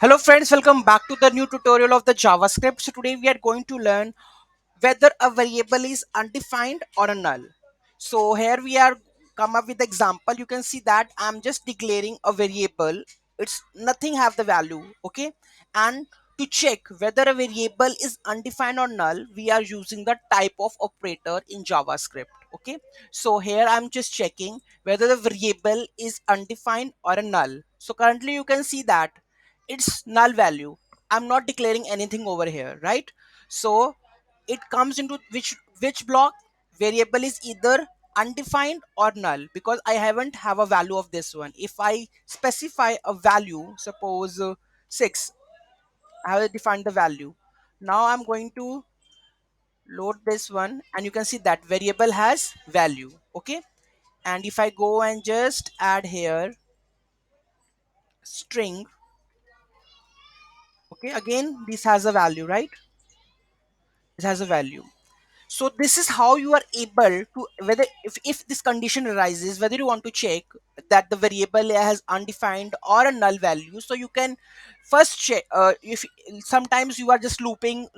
Hello friends, welcome back to the new tutorial of the JavaScript. So today we are going to learn whether a variable is undefined or a null. So here we are come up with the example. You can see that I'm just declaring a variable. It's nothing have the value, okay? And to check whether a variable is undefined or null, we are using the type of operator in JavaScript, okay? So here I'm just checking whether the variable is undefined or a null. So currently you can see that it's null value. I'm not declaring anything over here, right? So it comes into which block variable is either undefined or null because I haven't have a value of this one. If I specify a value, suppose 6, I have defined the value. Now I'm going to load this one and you can see that variable has value, okay? And if I go and just add here string, okay, again this has a value, right? It has a value. So this is how you are able to whether if this condition arises whether you want to check that the variable has undefined or a null value. So you can first check if sometimes you are just looping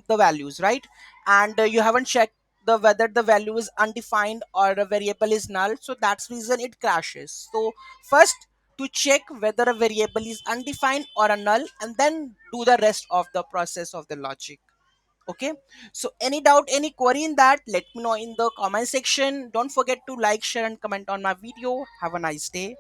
the values, right? And you haven't checked the whether the value is undefined or a variable is null, so that's reason it crashes. So first, to check whether a variable is undefined or a null, and then do the rest of the process of the logic. Okay, so any doubt, any query in that, let me know in the comment section. Don't forget to like, share and comment on my video. Have a nice day.